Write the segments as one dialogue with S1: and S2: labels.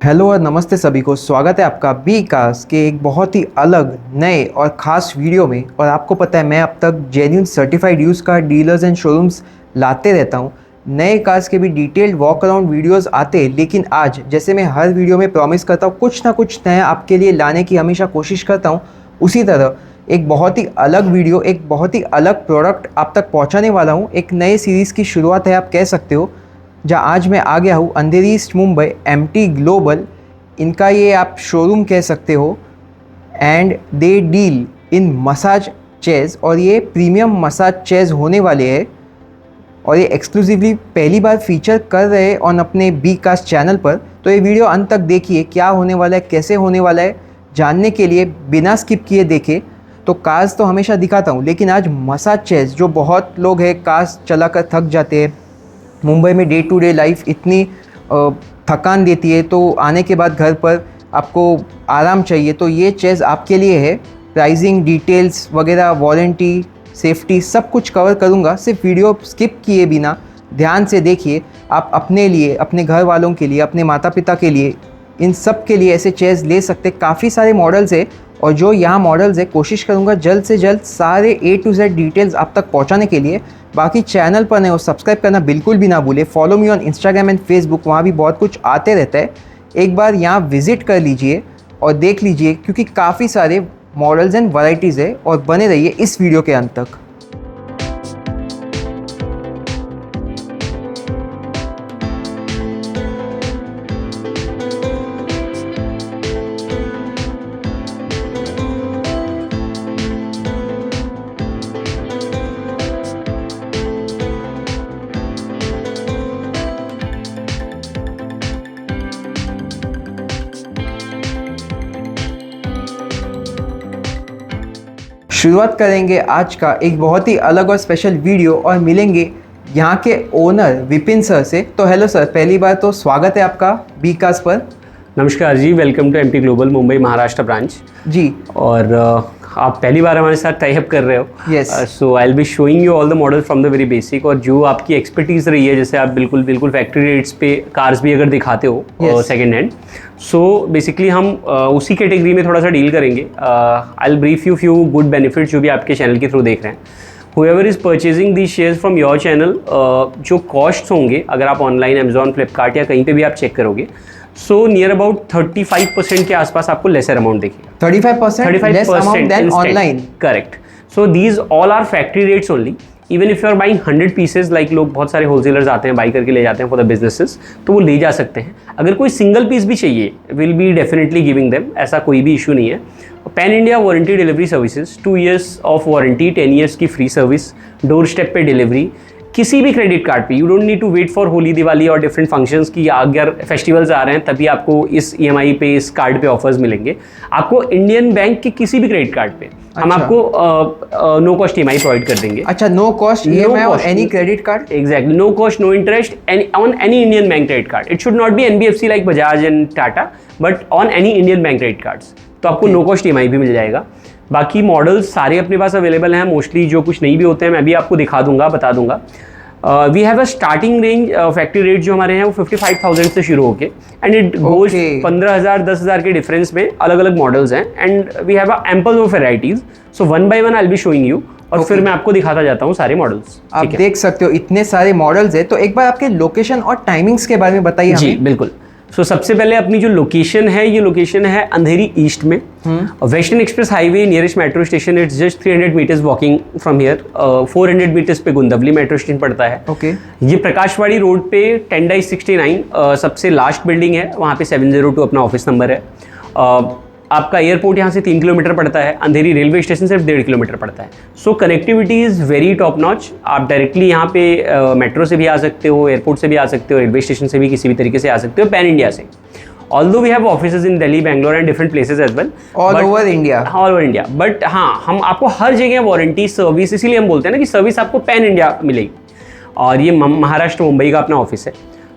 S1: Hello और नमस्ते सभी को। स्वागत है आपका बी कार्स के एक बहुत ही अलग नए और ख़ास वीडियो में। और आपको पता है मैं अब तक genuine certified used car dealers and showrooms लाते रहता हूँ। नए कार्स के भी डिटेल्ड वॉक अराउंड वीडियोस आते हैं, लेकिन आज जैसे मैं हर वीडियो में प्रॉमिस करता हूँ कुछ ना कुछ नया आपके लिए लाने की हमेशा कोशिश करता हूँ, उसी तरह एक बहुत ही अलग वीडियो, एक बहुत ही अलग प्रोडक्ट आप तक पहुँचाने वाला हूँ। एक नए सीरीज़ की शुरुआत है आप कह सकते हो, जहाँ आज मैं आ गया हूँ अंधेरी ईस्ट मुंबई एमटी ग्लोबल। इनका ये आप शोरूम कह सकते हो and they deal in massage chairs, और ये प्रीमियम मसाज चेयर्स होने वाले हैं और ये एक्सक्लूसिवली पहली बार फीचर कर रहे हैं ऑन अपने बी कास्ट चैनल पर। तो ये वीडियो अंत तक देखिए, क्या होने वाला है, कैसे होने वाला है, जानने के लिए बिना स्किप किए देखे। तो कार्स तो हमेशा दिखाता हूँ, लेकिन आज मसाज चेयर्स, जो बहुत लोग हैं कार्स चलाकर थक जाते हैं, मुंबई में डे टू डे लाइफ इतनी थकान देती है, तो आने के बाद घर पर आपको आराम चाहिए, तो ये चेयर्स आपके लिए है। प्राइसिंग डिटेल्स वगैरह, वारंटी, सेफ्टी सब कुछ कवर करूँगा। सिर्फ वीडियो स्किप किए बिना ध्यान से देखिए। आप अपने लिए, अपने घर वालों के लिए, अपने माता पिता के लिए, इन सब के लिए ऐसे चेयर्स ले सकते। काफ़ी सारे मॉडल्स है, और जो यहाँ मॉडल्स है कोशिश करूँगा जल्द से जल्द सारे A to Z डिटेल्स आप तक पहुँचाने के लिए। बाकी चैनल पर नहीं हो, सब्सक्राइब करना बिल्कुल भी ना भूले। Follow me on Instagram and Facebook, वहाँ भी बहुत कुछ आते रहता है। एक बार यहाँ विज़िट कर लीजिए और देख लीजिए, क्योंकि काफ़ी सारे मॉडल्स एंड वैरायटीज़ है। और बने रहिए इस वीडियो के अंत तक। शुरुआत करेंगे आज का एक बहुत ही अलग और स्पेशल वीडियो, और मिलेंगे यहाँ के ओनर विपिन सर से। तो हेलो सर, पहली बार तो स्वागत है आपका बी कास्ट पर।
S2: नमस्कार ji, welcome to MT global Mumbai Maharashtra branch ji. और आप पहली बार हमारे साथ टाई अप कर रहे हो।
S1: Yes,
S2: so I will be showing you all the model from the very basic, और जो आपकी एक्सपर्टीज रही है, जैसे आप बिल्कुल फैक्ट्री रेट्स पे कार्स भी अगर दिखाते हो सेकेंड हैंड, सो बेसिकली हम उसी कैटेगरी में थोड़ा सा डील करेंगे। I will brief you few good benefits जो भी आपके चैनल के थ्रू देख रहे हैं। Whoever is purchasing these shares from your channel, जो कॉस्ट होंगे अगर आप ऑनलाइन अमेजॉन, फ्लिपकार्ट या कहीं पे भी आप चेक करोगे, सो नियर अबाउट 35% के आसपास आपको लेसर अमाउंट देखिएगा।
S1: 35% less amount then online.
S2: Correct. So these all are factory rates only. Even if you are buying 100 pieces, like लोग बहुत सारे होलसेलर्स आते हैं, बाई करके ले जाते हैं फॉर द बिजनेसेस, तो वो ले जा सकते हैं। अगर कोई सिंगल पीस भी चाहिए, will be definitely giving them, ऐसा कोई भी इशू नहीं है। Pan India warranty delivery services, 2 years of warranty, 10 years की फ्री सर्विस, डोर स्टेप पे डिलीवरी, किसी भी क्रेडिट कार्ड पे। You don't need to wait for Holi, Diwali और डिफरेंट फंक्शंस की, अगर फेस्टिवल्स आ रहे हैं तभी आपको इस EMI पे, इस कार्ड पे ऑफर्स मिलेंगे। आपको इंडियन बैंक के किसी भी क्रेडिट कार्ड पे हम आपको नो कॉस्ट EMI प्रोवाइड कर देंगे।
S1: अच्छा, no cost EMI on any credit card?
S2: Exactly, no cost, no interest on any Indian bank credit card. It should not be NBFC like Bajaj and Tata, but on any Indian bank credit cards. तो आपको no cost EMI भी मिल जाएगा। बाकी models सारे अपने पास available हैं। Mostly जो कुछ नहीं भी होते हैं मैं भी आपको दिखा दूंगा, बता दूंगा। We have a starting range, factory rate जो हमारे हैं वो 55,000 से शुरू होके, एंड इट गोज 15,000 10,000 के डिफरेंस में अलग अलग मॉडल्स हैं। And we have a ample of varieties. So one by one I will be showing you, और फिर मैं आपको दिखाता जाता हूँ सारे मॉडल्स।
S1: आप देख सकते हो इतने सारे मॉडल्स है। तो एक बार आपके लोकेशन और टाइमिंग्स के बारे में बताइए।
S2: जी बिल्कुल। सो सबसे पहले अपनी जो लोकेशन है, ये लोकेशन है अंधेरी ईस्ट में, western express highway, nearest metro station. It's just 300 meters walking from here. 400 meters पे गुंदवली मेट्रो स्टेशन पड़ता है।
S1: ओके।
S2: ये प्रकाशवाड़ी रोड पे 10/69 सबसे लास्ट बिल्डिंग है, वहाँ पे 702 अपना ऑफिस नंबर है। आपका एयरपोर्ट यहाँ से 3 किलोमीटर पड़ता है, अंधेरी रेलवे स्टेशन सिर्फ 1.5 किलोमीटर पड़ता है। So connectivity is very top notch. आप डायरेक्टली यहाँ पे मेट्रो से भी आ सकते हो, एयरपोर्ट से भी आ सकते हो, रेलवे स्टेशन से भी किसी भी तरीके से आ सकते हो, पैन इंडिया से। Although we have offices in Delhi, Bangalore and different places as well.
S1: All over India.
S2: All over India. But हाँ, हम आपको हर जगह वारंटी सर्विस, इसीलिए हम बोलते हैं ना कि सर्विस आपको पैन इंडिया मिलेगी। और ये महाराष्ट्र मुंबई का अपना ऑफिस है।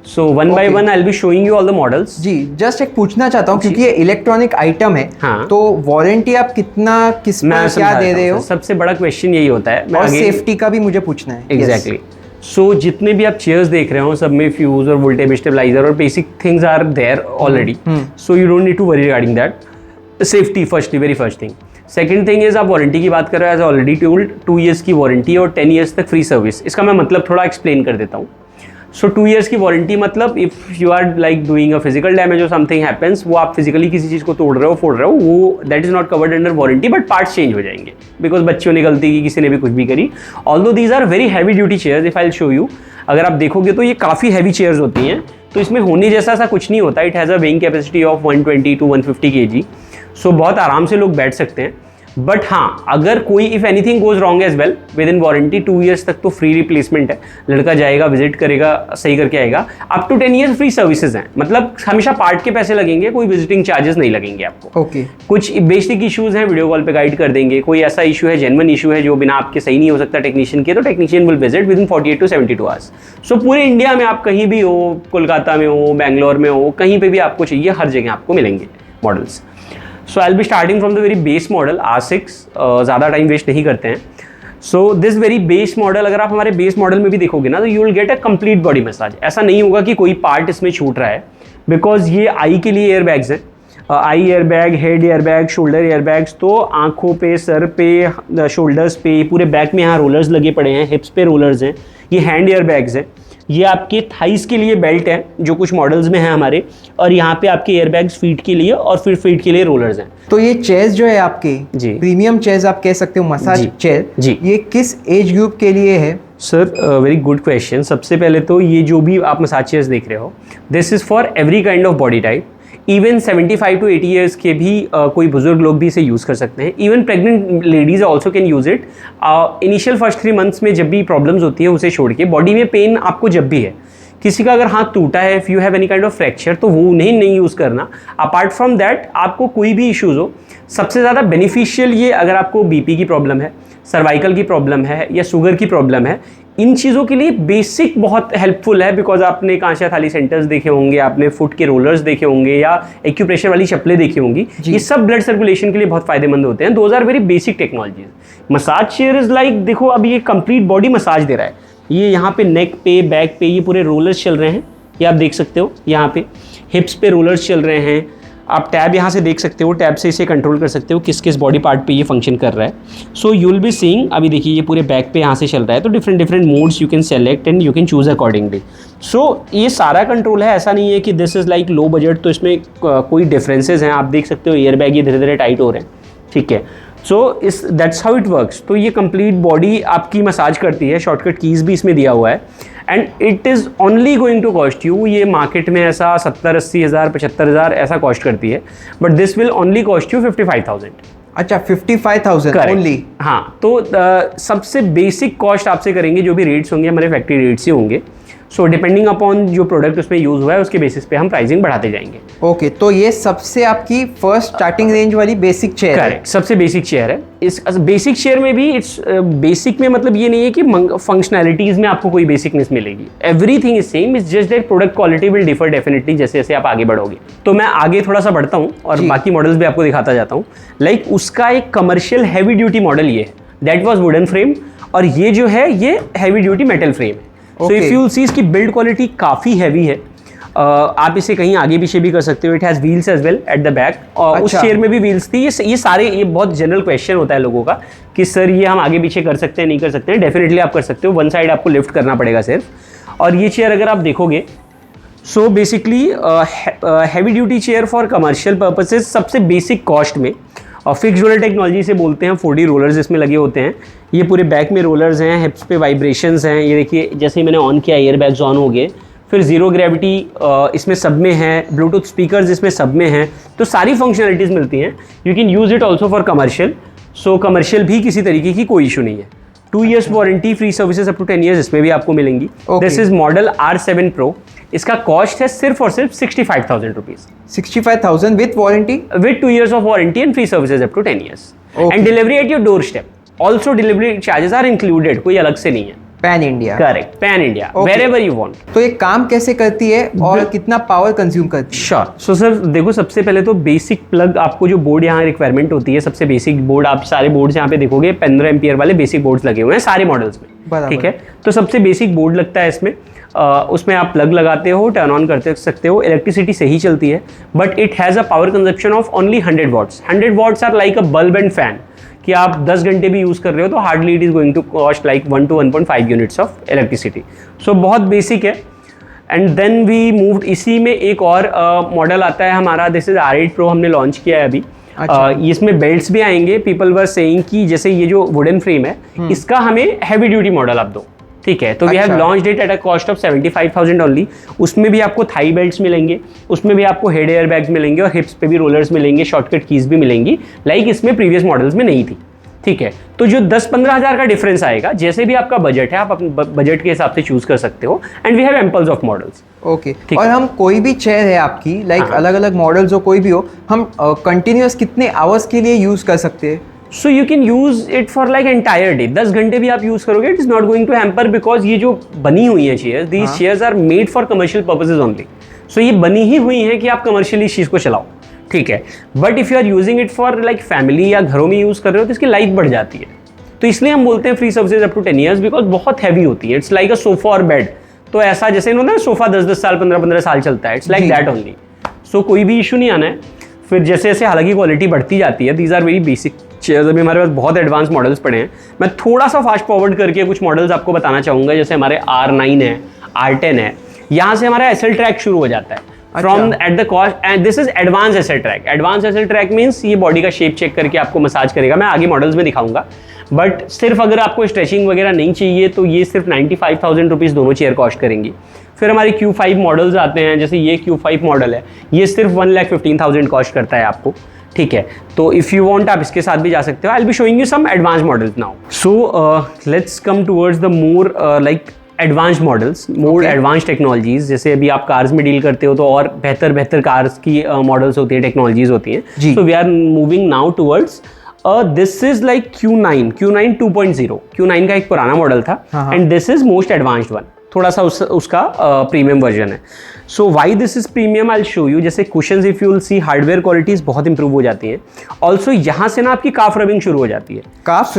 S2: So one by one I will be showing you all the models.
S1: जी, जस्ट एक पूछना चाहता हूँ, क्योंकि ये इलेक्ट्रॉनिक आइटम है।
S2: हाँ।
S1: तो वारंटी आप कितना, किस में क्या दे रहे हो?
S2: सबसे बड़ा क्वेश्चन यही होता है।
S1: और सेफ्टी का भी मुझे पूछना है।
S2: एग्जैक्टली। सो जितने भी आप चेयर्स देख रहे हो सब में फ्यूज और वोल्टेज स्टेबलाइजर और basic things are there already, so you don't need to worry regarding that. Safety firstly, very first thing. Second thing is आप वारंटी की बात कर रहे हो, एज ऑलरेडी टोल्ड 2 ईयर्स की वारंटी और 10 ईयर्स तक फ्री सर्विस। इसका मैं मतलब थोड़ा एक्सप्लेन कर देता हूँ। सो 2 ईयर्स की वारंटी मतलब if you are like doing a physical damage और समथिंग हैपेंस, वो आप फिजिकली किसी चीज़ को तोड़ रहे हो, फोड़ रहे हो, वो that is not covered under warranty, but parts change हो जाएंगे बिकॉज बच्चों ने गलती की, किसी ने भी कुछ भी करी। Although these are very heavy duty chairs, if I will show you, अगर आप देखोगे तो ये काफ़ी हैवी चेयर्स होती हैं, तो इसमें होने जैसा सा कुछ नहीं होता। It has a weighing capacity of 120 to 150 kg, सो बहुत आराम से लोग बैठ सकते हैं। बट हाँ, अगर कोई if anything goes wrong as well, within warranty 2 years तक तो फ्री रिप्लेसमेंट है। लड़का जाएगा, विजिट करेगा, सही करके आएगा। Up to 10 years free services हैं, मतलब हमेशा पार्ट के पैसे लगेंगे, कोई विजिटिंग चार्जेस नहीं लगेंगे आपको।
S1: ओके
S2: कुछ बेसिक इश्यूज हैं, वीडियो कॉल पे गाइड कर देंगे। कोई ऐसा इशू है, जेन्युइन इशू है जो बिना आपके सही नहीं हो सकता टेक्नीशियन के, तो technician will visit within 48 to 72 hours. So पूरे इंडिया में आप कहीं भी हो, कोलकाता में हो, बैंगलोर में हो, कहीं पे भी आपको चाहिए, हर जगह आपको मिलेंगे models. So I will be starting from the very base model R6, ज़्यादा टाइम वेस्ट नहीं करते हैं। So this very base model, अगर आप हमारे बेस मॉडल में भी देखोगे ना, तो you will get a complete body massage. ऐसा नहीं होगा कि कोई पार्ट इसमें छूट रहा है, बिकॉज ये आई के लिए एयर बैग्स हैं, eye air bag, head air bag, shoulder air bags. तो आंखों पे, सर पे, शोल्डर्स पे, पूरे बैक में यहाँ रोलर्स लगे पड़े हैं, हिप्स पे रोलर्स हैं, ये हैंड एयर बैग्स हैं। ये आपके थाइस के लिए बेल्ट है जो कुछ मॉडल्स में है हमारे, और यहाँ पे आपके एयरबैग्स फीट के लिए और फिर फीट के लिए रोलर्स हैं।
S1: तो ये चेयर्स जो है आपके
S2: जी,
S1: प्रीमियम चेयर्स आप कह सकते हो, मसाज चेयर
S2: जी,
S1: ये किस एज ग्रुप के लिए है?
S2: Sir very good question. सबसे पहले तो ये जो भी आप मसाज चेयर्स देख रहे हो, this is for every kind of body type. Even 75 to 80 years के भी कोई बुजुर्ग लोग भी इसे यूज़ कर सकते हैं। Even pregnant ladies also can use it. Initial first 3 months में जब भी प्रॉब्लम्स होती है उसे छोड़ के, बॉडी में पेन आपको जब भी है, किसी का अगर हाथ टूटा है, if you have any kind of fracture, तो वो नहीं यूज़ करना। अपार्ट फ्रॉम दैट, आपको कोई भी इश्यूज़ हो, सबसे ज़्यादा बेनिफिशियल ये अगर आपको बीपी की प्रॉब्लम है, सर्वाइकल की प्रॉब्लम है या शुगर की प्रॉब्लम है, इन चीज़ों के लिए बेसिक बहुत हेल्पफुल है। बिकॉज आपने कांशा थाली सेंटर्स देखे होंगे, आपने फुट के रोलर्स देखे होंगे या एक्यूप्रेशर वाली चप्पलें देखी होंगी, ये सब ब्लड सर्कुलेशन के लिए बहुत फायदेमंद होते हैं। Those are very basic technologies. Massage chair is like, देखो अब ये कंप्लीट बॉडी मसाज दे रहा है। ये यहाँ पे नेक पे, बैक पे ये पूरे रोलर्स चल रहे हैं, ये आप देख सकते हो। यहाँ पे हिप्स पे रोलर्स चल रहे हैं। आप टैब यहाँ से देख सकते हो, टैब से इसे कंट्रोल कर सकते हो किस किस बॉडी पार्ट पे ये फंक्शन कर रहा है। So you will be seeing, अभी देखिए ये पूरे बैक पे यहाँ से चल रहा है, तो different modes you can select and you can choose accordingly. So ये सारा कंट्रोल है, ऐसा नहीं है कि this is like low budget, तो इसमें कोई डिफरेंसेस हैं। आप देख सकते हो एयर बैग ये धीरे धीरे टाइट हो रहे हैं, ठीक है। सो इस दैट्स हाउ इट वर्क्स। तो ये कंप्लीट बॉडी आपकी मसाज करती है, शॉर्टकट कीज़ भी इसमें दिया हुआ है, and it is only going to cost you, ये मार्केट में ऐसा 70-80 हज़ार 75 हज़ार ऐसा कॉस्ट करती है, but this will only cost you 55,000।
S1: अच्छा 55,000 ओनली?
S2: हाँ, तो सबसे बेसिक कॉस्ट आपसे करेंगे, जो भी रेट्स होंगे हमारे फैक्ट्री रेट्स ही होंगे। सो डिपेंडिंग अपॉन जो प्रोडक्ट उसमें यूज़ हुआ है उसके बेसिस पे हम प्राइसिंग बढ़ाते जाएंगे।
S1: ओके, तो ये सबसे आपकी फर्स्ट स्टार्टिंग रेंज वाली बेसिक चेयर है?
S2: करेक्ट, सबसे बेसिक चेयर है। इस बेसिक चेयर में भी इट्स बेसिक में मतलब ये नहीं है कि फंक्शनैलिटीज़ में आपको कोई बेसिकनेस मिलेगी। Everything is same, is just that product quality will differ definitely जैसे जैसे आप आगे बढ़ोगे। तो मैं आगे थोड़ा सा बढ़ता हूँ और बाकी मॉडल्स भी आपको दिखाता जाता हूँ। लाइक उसका एक कमर्शियल हैवी ड्यूटी मॉडल ये है, दैट वॉज वुडन फ्रेम, और ये जो है ये हैवी ड्यूटी मेटल फ्रेम है। सो इफ यू सी इसकी बिल्ड क्वालिटी काफ़ी हैवी है। आप इसे कहीं आगे पीछे भी कर सकते हो। It has wheels as well at the back, और उस चेयर में भी व्हील्स थी। ये सारे, ये बहुत जनरल क्वेश्चन होता है लोगों का कि सर ये हम आगे पीछे कर सकते हैं नहीं कर सकते हैं। डेफिनेटली आप कर सकते हो, वन साइड आपको लिफ्ट करना पड़ेगा सिर्फ। और ये चेयर अगर आप देखोगे, so basically heavy duty chair for commercial purposes, सबसे बेसिक कॉस्ट में, और फिक्स रोलर टेक्नोलॉजी से बोलते हैं। 4D रोलर्स इसमें लगे होते हैं। ये पूरे बैक में रोलर्स हैं, हिप्स पे वाइब्रेशंस हैं। ये देखिए जैसे ही मैंने ऑन किया एयर बैग्स ऑन हो गए। फिर जीरो ग्रेविटी इसमें सब में है, ब्लूटूथ स्पीकर्स इसमें सब में हैं, तो सारी फंक्शनलिटीज़ मिलती हैं। You can use it also for commercial. So commercial भी किसी तरीके की कोई इशू नहीं है। 2 years warranty, free services up to 10 years इसमें भी आपको मिलेंगी। This is model R7 Pro। इसका कॉस्ट है सिर्फ और सिर्फ 65,000 rupees.
S1: 65,000 with warranty,
S2: with 2 years of warranty and free services up to 10 years, and delivery at your door step. Also delivery charges are included, कोई अलग से नहीं है।
S1: Pan India.
S2: Correct, pan India,
S1: Okay.
S2: Wherever you want.
S1: तो ये काम कैसे करती है और कितना पावर कंज्यूम करती है?
S2: श्योर। सो सर देखो, सबसे पहले तो बेसिक प्लग आपको जो बोर्ड यहाँ रिक्वायरमेंट होती है, सबसे बेसिक बोर्ड, आप सारे बोर्ड्स यहाँ पे देखोगे 15 एम्पियर वाले बेसिक बोर्ड्स लगे हुए हैं सारे मॉडल्स में,
S1: बराबर।
S2: ठीक है। तो सबसे बेसिक बोर्ड लगता है इसमें, उसमें आप प्लग लगाते हो, टर्न ऑन करते सकते हो, इलेक्ट्रिसिटी से ही चलती है, but it has a power consumption of only 100 watts. 100 watts are like a bulb and fan, कि आप 10 घंटे भी यूज़ कर रहे हो तो hardly it is going to cost like 1 to 1.5 units of electricity. So बहुत बेसिक है। एंड देन वी मूव्ड, इसी में एक और मॉडल आता है हमारा, दिस इज R8 Pro, हमने लॉन्च किया है अभी।
S1: अच्छा।
S2: इसमें बेल्ट्स भी आएंगे। पीपल वर सेइंग कि जैसे ये जो वुडन फ्रेम है, इसका हमें हैवी ड्यूटी मॉडल आप दो, ठीक है। तो we have launched it at a cost of 75,000 only. उसमें भी आपको थाई बेल्ट्स मिलेंगे, उसमें भी आपको हेड एयर बैग्स मिलेंगे और हिप्स पे भी रोलर्स मिलेंगे, शॉर्टकट कीज भी मिलेंगी, लाइक इसमें प्रीवियस मॉडल्स में नहीं थी, ठीक है। तो जो 10-15 हज़ार का डिफरेंस आएगा, जैसे भी आपका बजट है आप अपने बजट के हिसाब से चूज कर सकते हो। And we have amples of models.
S1: Okay. और हम कोई भी चेयर है आपकी, लाइक अलग अलग मॉडल्स हो, कोई भी हो, हम कंटिन्यूअस कितने आवर्स के लिए यूज कर सकते हैं?
S2: So you can use it for like entire day. 10 घंटे भी आप यूज करोगे, it is not going to hamper, because ये जो बनी हुई है chairs, these chairs are made for commercial purposes only. So ये बनी ही हुई है कि आप कमर्शियली इस चीज को चलाओ, ठीक है। But if you are using it for like family या घरों में यूज कर रहे हो तो इसकी लाइफ बढ़ जाती है। तो इसलिए हम बोलते हैं free services up to 10 years, because बहुत हैवी होती है। इट्स लाइक अ सोफा और बेड। तो ऐसा जैसे इन्होंने सोफा 10-10 साल 15-15 साल चलता है, इट्स लाइक दैट ओनली। सो कोई भी इशू नहीं आना है। फिर जैसे जैसे हालांकि क्वालिटी बढ़ती जाती है, these are very basic chairs. अभी हमारे पास बहुत एडवांस मॉडल्स पड़े हैं। मैं थोड़ा सा फास्ट फॉरवर्ड करके कुछ मॉडल्स आपको बताना चाहूँगा। जैसे हमारे R9 है, R10 है, यहाँ से हमारा एसएल ट्रैक शुरू हो जाता है from at the cost, and this is advance SL track. Advance SL track means ये बॉडी का शेप चेक करके आपको मसाज करेगा। मैं आगे मॉडल्स में दिखाऊंगा। बट सिर्फ अगर आपको स्ट्रेचिंग वगैरह नहीं चाहिए तो ये सिर्फ 95,000 रुपीज़ दोनों चेयर कॉस्ट करेंगी। फिर हमारे Q5 मॉडल्स आते हैं, जैसे ये Q5 मॉडल है, ये सिर्फ 1,15,000 कॉस्ट करता है आपको, ठीक है। तो इफ़ यू वांट आप इसके साथ भी जा सकते हो। I will be showing you some advance models now. So let's come towards the more like advance models, more advance technologies. जैसे अभी आप कार्स में डील करते हो तो और बेहतर कार्स की मॉडल्स होती है, टेक्नोलॉजीज होती हैं। So we are moving now towards this is like Q9 2.0। Q9 का एक पुराना मॉडल था, and this is most advanced one. थोड़ा सा उसका प्रीमियम वर्जन है। So why this is premium, I will show you. जैसे cushions, if you will see, hardware qualities बहुत इंप्रूव हो जाती हैं। ऑल्सो यहाँ से ना आपकी काफ रबिंग शुरू हो जाती है।
S1: काफ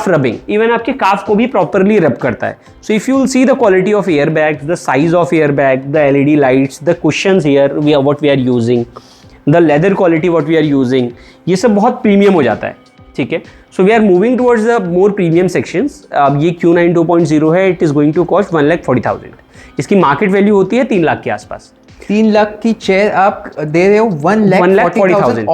S1: रबिंग
S2: इवन आपके काफ को भी प्रॉपरली रब करता है। So if you will see the quality of air bags, the size of air bag, the LED lights, the cushions here what we are using, the leather quality what we are using, ये सब बहुत premium हो जाता है, ठीक है। So we are moving towards the more premium sections. अब ये Q9 2.0 है, it is going to cost 1,40,000। इसकी मार्केट वैल्यू होती है 3 लाख के आसपास।
S1: 3 लाख की चेयर आप दे रहे हो 1,40,000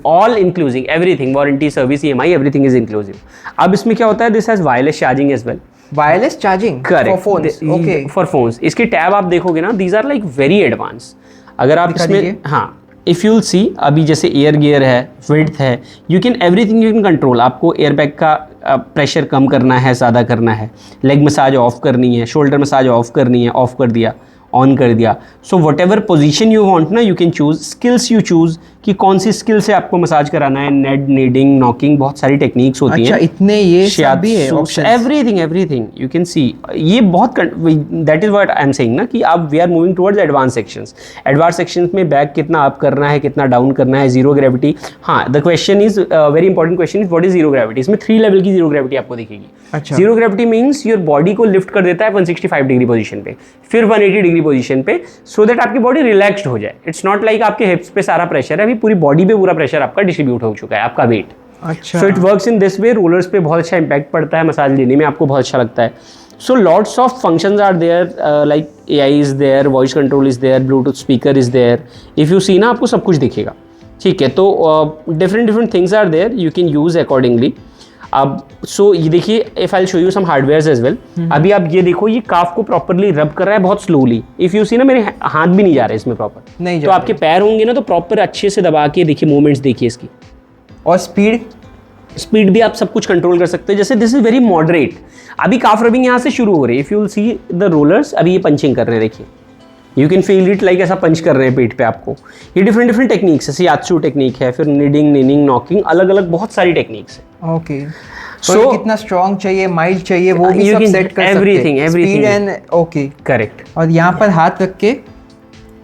S1: all inclusive
S2: everything, warranty, service, EMI, everything is inclusive. अब इसमें क्या होता है, this has wireless charging as well.
S1: Wireless charging for phones? Okay,
S2: for phones. इसके टैब आप देखोगे ना, these are like very advance. अगर आप इसमें, हाँ, इफ़ यू विल सी, अभी जैसे एयर गियर है, विड्थ है, you can everything you can control. आपको एयर बैग का प्रेशर कम करना है, ज़्यादा करना है, लेग मसाज ऑफ करनी है, शोल्डर मसाज ऑफ करनी है, ऑफ कर दिया, ऑन कर दिया। So whatever position you want ना, you can choose. Skills you choose कि कौन सी स्किल से आपको मसाज कराना है, नेड, नीडिंग, नॉकिंग, बहुत सारी टेक्निक्स होती हैं।
S1: अच्छा, इतने ये सब भी है options?
S2: Everything you can see. ये बहुत, that is what I am saying ना, कि आप we are moving towards advance sections. Advance sections में बैग कितना अप करना है, कितना डाउन करना है, जीरो ग्रेविटी। हाँ, the question is very important question is what is zero gravity. इसमें 3 लेवल की जीरो ग्रेविटी आपको दिखेगी।
S1: अच्छा।
S2: Zero gravity means your body को लिफ्ट कर देता है 165 डिग्री पोजीशन पे, फिर 180 डिग्री पोजीशन पे, सो दैट आपकी बॉडी रिलैक्स्ड हो जाए। इट्स नॉट लाइक आपके हिप्स पे सारा प्रेशर है, अभी पूरी बॉडी पे पूरा प्रेशर आपका डिस्ट्रीब्यूट हो चुका है, आपका वेट।
S1: अच्छा।
S2: So it works in this way. Rollers पे बहुत अच्छा इंपैक्ट पड़ता है, मसाज लेने में आपको बहुत अच्छा लगता है। So lots of functions are there, like AI is there, voice control is there, bluetooth speaker is there. If you see ना, आपको सब कुछ दिखेगा, ठीक है। तो different things are there, you can use accordingly. अब सो ये देखिए, if I show you some hardware as well. अभी आप ये देखो, ये काफ को प्रॉपरली रब कर रहा है बहुत स्लोली। इफ यू सी ना, मेरे हाथ भी नहीं जा रहे इसमें प्रॉपर,
S1: नहीं
S2: तो आपके पैर होंगे ना, तो प्रॉपर अच्छे से दबा के देखिए, मूवमेंट्स देखिए इसकी।
S1: और स्पीड
S2: भी आप सब कुछ कंट्रोल कर सकते हैं। जैसे दिस इज वेरी मॉडरेट। अभी काफ रबिंग यहाँ से शुरू हो रही है। If you will see the rollers, अभी ये पंचिंग कर रहे हैं, देखिए, you can feel it like ऐसा पंच कर रहे हैं पेट पे आपको। ये डिफरेंट टेक्निक्स है, शियात्सु टेक्निक है, फिर नीडिंग, नॉकिंग, अलग अलग बहुत सारी टेक्निक्स है।
S1: ओके। So कितना स्ट्रॉन्ग चाहिए, माइल्ड चाहिए, वो भी
S2: You
S1: सब
S2: can
S1: सेट कर सकते
S2: everything,
S1: हैं।
S2: everything.
S1: Speed and okay.
S2: Correct.
S1: और यहाँ पर हाथ रख के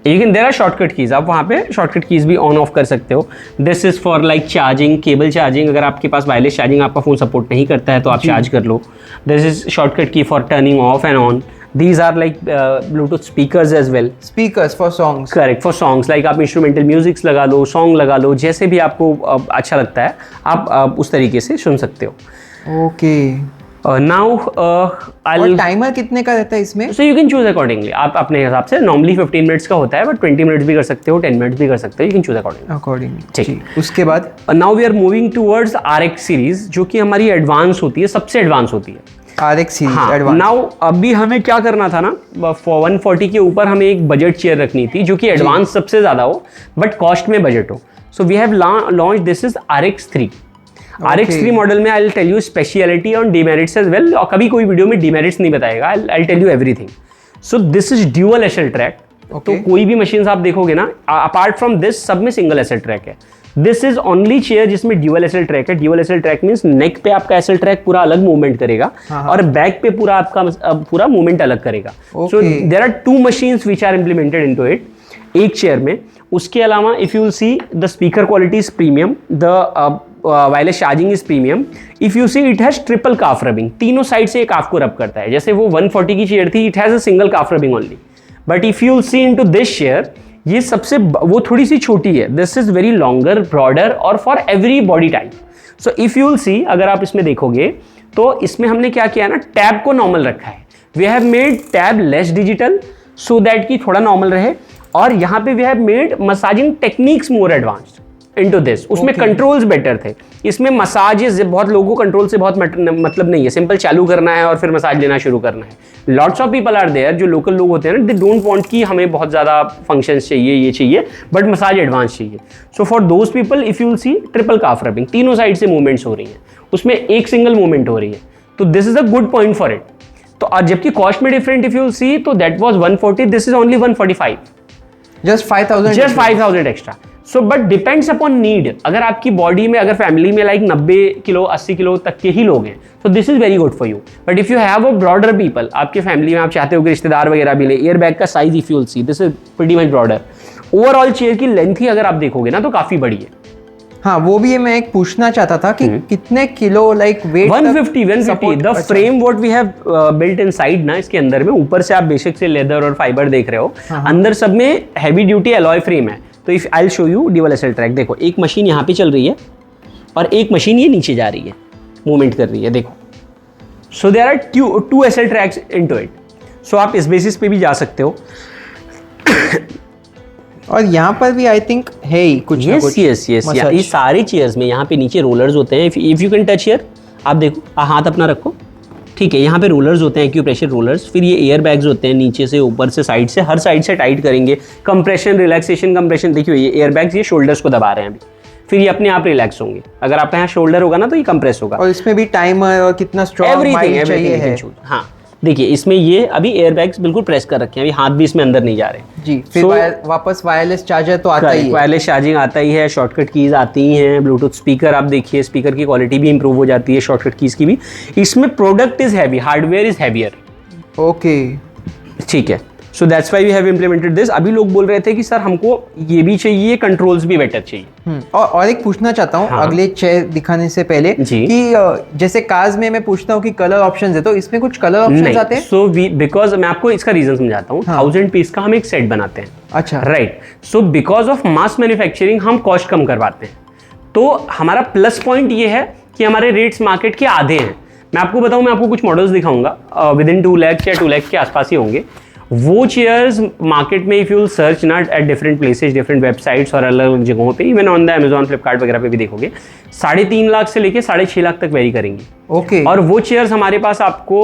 S2: देयर आर शॉर्टकट कीज, आप वहाँ पे शॉर्टकट कीज भी ऑन ऑफ कर सकते हो। This is for like charging, cable charging, अगर आपके पास वायरलेस चार्जिंग आपका फोन सपोर्ट नहीं करता है तो आप चार्ज कर लो। दिस इज शॉर्टकट की for turning of and on. These are like Bluetooth speakers as well.
S1: Speakers for songs.
S2: Correct, for songs like आप इंस्ट्रूमेंटल म्यूजिक्स लगा लो, सॉन्ग लगा लो, जैसे भी आपको अच्छा लगता है आप उस तरीके से सुन सकते हो।
S1: ओके।
S2: नाउ
S1: और टाइमर कितने का रहता है इसमें?
S2: सो यू कैन चूज अकॉर्डिंगली, आप अपने हिसाब से, नॉर्मली 15 मिनट्स का होता है बट 20 मिनट्स भी कर सकते हो, 10 मिनट्स भी कर सकते हो, यू कैन चूज
S1: अकॉर्डिंगली।
S2: ठीक।
S1: उसके बाद
S2: now we are moving towards RX series, जो कि हमारी एडवांस होती है, सबसे एडवांस होती है।
S1: RX सीरीज
S2: हाँ,
S1: एडवांस।
S2: नाउ अभी हमें क्या करना था ना, 140 के ऊपर हमें एक बजट चेयर रखनी थी जो कि एडवांस सबसे ज्यादा हो बट कॉस्ट में बजट हो। So we have launch this is RX3। RX3 model में I will tell you speciality on demerits as well, और कभी कोई वीडियो में डिमेरिट्स नहीं बताएगा, I tell you everything. So this is dual SL track. तो कोई भी मशीन आप देखोगे ना, अपार्ट फ्रॉम दिस सब में सिंगल एसएल ट्रैक है। दिस इज ओनली चेयर जिसमें ड्यूअल एसएल ट्रैक है। ड्यूअल एसएल ट्रैक मींस नेक पे आपका एसएल ट्रैक पूरा अलग मूवमेंट करेगा और बैक पे पूरा आपका पूरा मूवमेंट अलग करेगा। So there are 2 machines which are implemented into it एक चेयर में। उसके अलावा if you will see the speaker quality is premium, the wireless charging is premium. If you see it has triple calf rubbing, तीनों side से एक काफ को रब करता है। जैसे वो 140 की चेयर थी, it has a single calf rubbing only, but if you will see into this chair, ये सबसे वो थोड़ी सी छोटी है। This is very longer, broader और for every body type. So if you will see, अगर आप इसमें देखोगे तो इसमें हमने क्या किया ना, टैब को नॉर्मल रखा है। We have made tab less digital so that कि थोड़ा नॉर्मल रहे, और यहाँ पे we have made massaging techniques more advanced into this. उसमें कंट्रोल्स बेटर थे। इसमें मसाजेस, बहुत लोगों को कंट्रोल से बहुत मतलब नहीं है, सिंपल चालू करना है और फिर मसाज लेना शुरू करना है। Lots of people are there, जो लोकल लोग होते हैं ना, दे डोंट वांट कि हमें बहुत ज़्यादा फंक्शंस चाहिए, ये चाहिए, बट मसाज एडवांस चाहिए। So for those people if you will see triple calf rubbing, तीनों साइड से मूवमेंट्स हो रही हैं, उसमें एक सिंगल मूवमेंट हो रही है। तो this is a good point for it. तो जबकि कॉस्ट में different if you will see, तो that was 140, this is only 145,
S1: just 5000
S2: extra. So but depends upon need. अगर आपकी बॉडी में, अगर फैमिली में लाइक 90 किलो 80 किलो तक के ही लोग हैं, तो this is very good for you. But if you have a broader people, आपके फैमिली में आप चाहते हो कि रिश्तेदार वगैरह भी ले, एयर बैग का size if you will C, this is pretty much broader. Overall chair की लेंथ ही अगर आप देखोगे ना तो काफी बड़ी है।
S1: हाँ, वो भी मैं एक पूछना चाहता था कि कितने kilo like weight?
S2: 150 the frame what we have built inside ना, इसके अंदर में ऊपर से आप बेसिक से लेदर और फाइबर देख रहे हो, अंदर सब में हैवी ड्यूटी एलॉय फ्रेम है। तो if I will show you dual SL track, देखो एक मशीन यहाँ पे चल रही है और एक मशीन ये नीचे जा रही है, मूवमेंट कर रही है, देखो। So there are 2 SL tracks into it. So आप इस बेसिस पे भी जा सकते हो।
S1: और यहाँ पर भी आई थिंक है ही कुछ ना कुछ।
S2: यस ये सारी चेयर्स में यहाँ पे नीचे रोलर्स होते हैं। If you can touch here, आप देखो, हाथ अपना रखो, ठीक है, यहाँ पे रोलर्स होते हैं, एक्यूप्रेशर रोलर्स। फिर ये एयर बैग्स होते हैं, नीचे से, ऊपर से, साइड से, हर साइड से टाइट करेंगे। कंप्रेशन, रिलैक्सेशन, कंप्रेशन, देखिए ये एयर बैग्स ये शोल्डर्स को दबा रहे हैं अभी, फिर ये अपने आप रिलैक्स होंगे। अगर आपका यहाँ शोल्डर होगा ना तो ये कंप्रेस होगा।
S1: और इसमें भी टाइमर और कितना स्ट्रॉन्ग माइंड चाहिए है।
S2: हाँ देखिए, इसमें ये अभी एयर बैग्स बिल्कुल प्रेस कर रखे हैं, अभी हाथ भी इसमें अंदर नहीं जा रहे
S1: जी। फिर वापस वायरलेस चार्जर तो आता ही है,
S2: वायरलेस चार्जिंग आता ही है, शॉर्टकट कीज आती ही हैं, ब्लूटूथ स्पीकर आप देखिए, स्पीकर की क्वालिटी भी इंप्रूव हो जाती है शॉर्टकट कीज की भी। इसमें product is heavy, hardware is heavier.
S1: Okay,
S2: ठीक है। So that's why we have implemented this. अभी लोग बोल रहे थे कि सर हमको ये भी चाहिए, कंट्रोल्स भी बेटर चाहिए।
S1: और एक पूछना चाहता हूँ अगले चेयर दिखाने से पहले कि जैसे कार्स में मैं पूछता हूँ कि कलर ऑप्शंस है, तो इसमें कुछ कलर ऑप्शंस आते हैं?
S2: सो बिकॉज मैं आपको इसका रीजन समझाता हूँ। 1000 पीस का हम एक सेट बनाते हैं।
S1: अच्छा,
S2: right. So because of mass manufacturing हम कॉस्ट कम करवाते हैं। तो हमारा प्लस पॉइंट ये है कि हमारे रेट्स मार्केट के आधे हैं। मैं आपको बताऊँ, मैं आपको कुछ मॉडल्स दिखाऊंगा विद इन 2 लाख या 2 लाख के आसपास ही होंगे। वो चेयर्स मार्केट में इफ यू सर्च ना at different places, different websites और अलग अलग जगहों पे, even on the Amazon, Flipkart वगैरह पे भी देखोगे, 3.5 लाख से लेके 6.5 लाख तक वेरी करेंगी।
S1: ओके।
S2: और वो चेयर्स हमारे पास आपको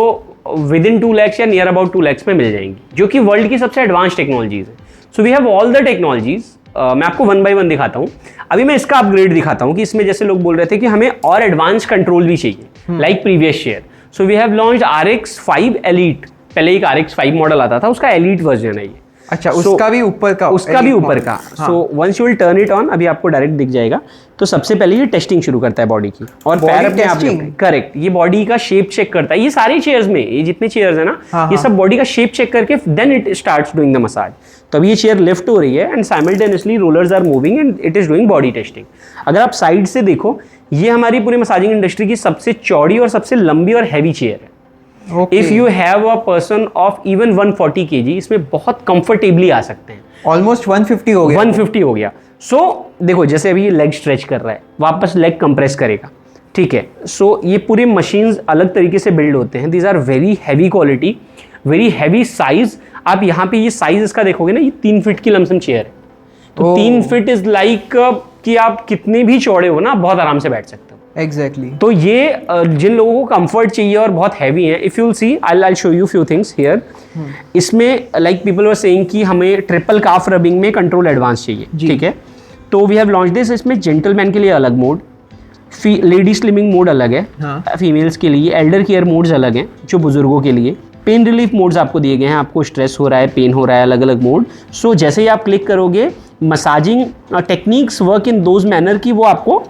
S2: विद इन 2 लाख या नियर अबाउट 2 लाख में मिल जाएंगी, जो कि वर्ल्ड की सबसे एडवांस टेक्नोलॉजीज है। So we have all the technologies. मैं आपको 1 by 1 दिखाता हूँ। अभी मैं इसका अपग्रेड दिखाता हूँ कि इसमें जैसे लोग बोल रहे थे कि हमें और एडवांस कंट्रोल भी चाहिए, like previous chair. So we have launched RX5 Elite। पहले एक RX5 मॉडल आता था, उसका एलीट वर्जन है ये।
S1: अच्छा, उसका भी ऊपर का,
S2: उसका भी ऊपर का। So once you will turn it on, अभी आपको डायरेक्ट दिख जाएगा। तो सबसे पहले ये टेस्टिंग शुरू करता है बॉडी की, और पैर अपने आप में, करेक्ट, ये बॉडी का शेप चेक करता है। ये सारी चेयर्स में, ये जितने चेयर्स है ना, ये सब बॉडी का शेप चेक करके then it starts doing the massage. तो अभी ये चेयर लिफ्ट हो रही है and simultaneously rollers are moving and it is doing body testing. अगर आप साइड से देखो, ये हमारी पूरी मसाजिंग इंडस्ट्री की सबसे चौड़ी और सबसे लंबी और हैवी चेयर है। If you have a person of even 140 kg, इसमें बहुत कंफर्टेबली आ सकते हैं।
S1: ऑलमोस्ट 150 हो गया।
S2: 150 हो गया। सो देखो, जैसे अभी ये लेग स्ट्रेच कर रहा है, वापस लेग कंप्रेस करेगा, ठीक है। सो ये पूरे मशीन्स अलग तरीके से बिल्ड होते हैं। These are very heavy quality, very heavy size. आप यहाँ पे ये साइज इसका देखोगे ना, ये 3 फीट की लमसम चेयर है। तो 3 फीट इज लाइक कि आप कितने भी चौड़े हो ना, बहुत आराम से बैठ सकते हो।
S1: एग्जैक्टली।
S2: तो ये जिन लोगों को कंफर्ट चाहिए और बहुत हैवी है, if you will C, I show you few things here. इसमें लाइक पीपल वर सेइंग कि हमें ट्रिपल काफ रबिंग में कंट्रोल एडवांस चाहिए, ठीक है। तो वी हैव लॉन्च दिस। इसमें जेंटलमैन के लिए अलग मोड, लेडी स्लिमिंग मोड अलग है, फीमेल्स के लिए एल्डर केयर मोड्स अलग हैं, जो बुजुर्गों के लिए पेन रिलीफ मोड्स आपको दिए गए हैं। आपको स्ट्रेस हो रहा है, पेन हो रहा है, अलग अलग मोड। सो जैसे ही आप क्लिक करोगे, massaging techniques work in those manner की वो आपको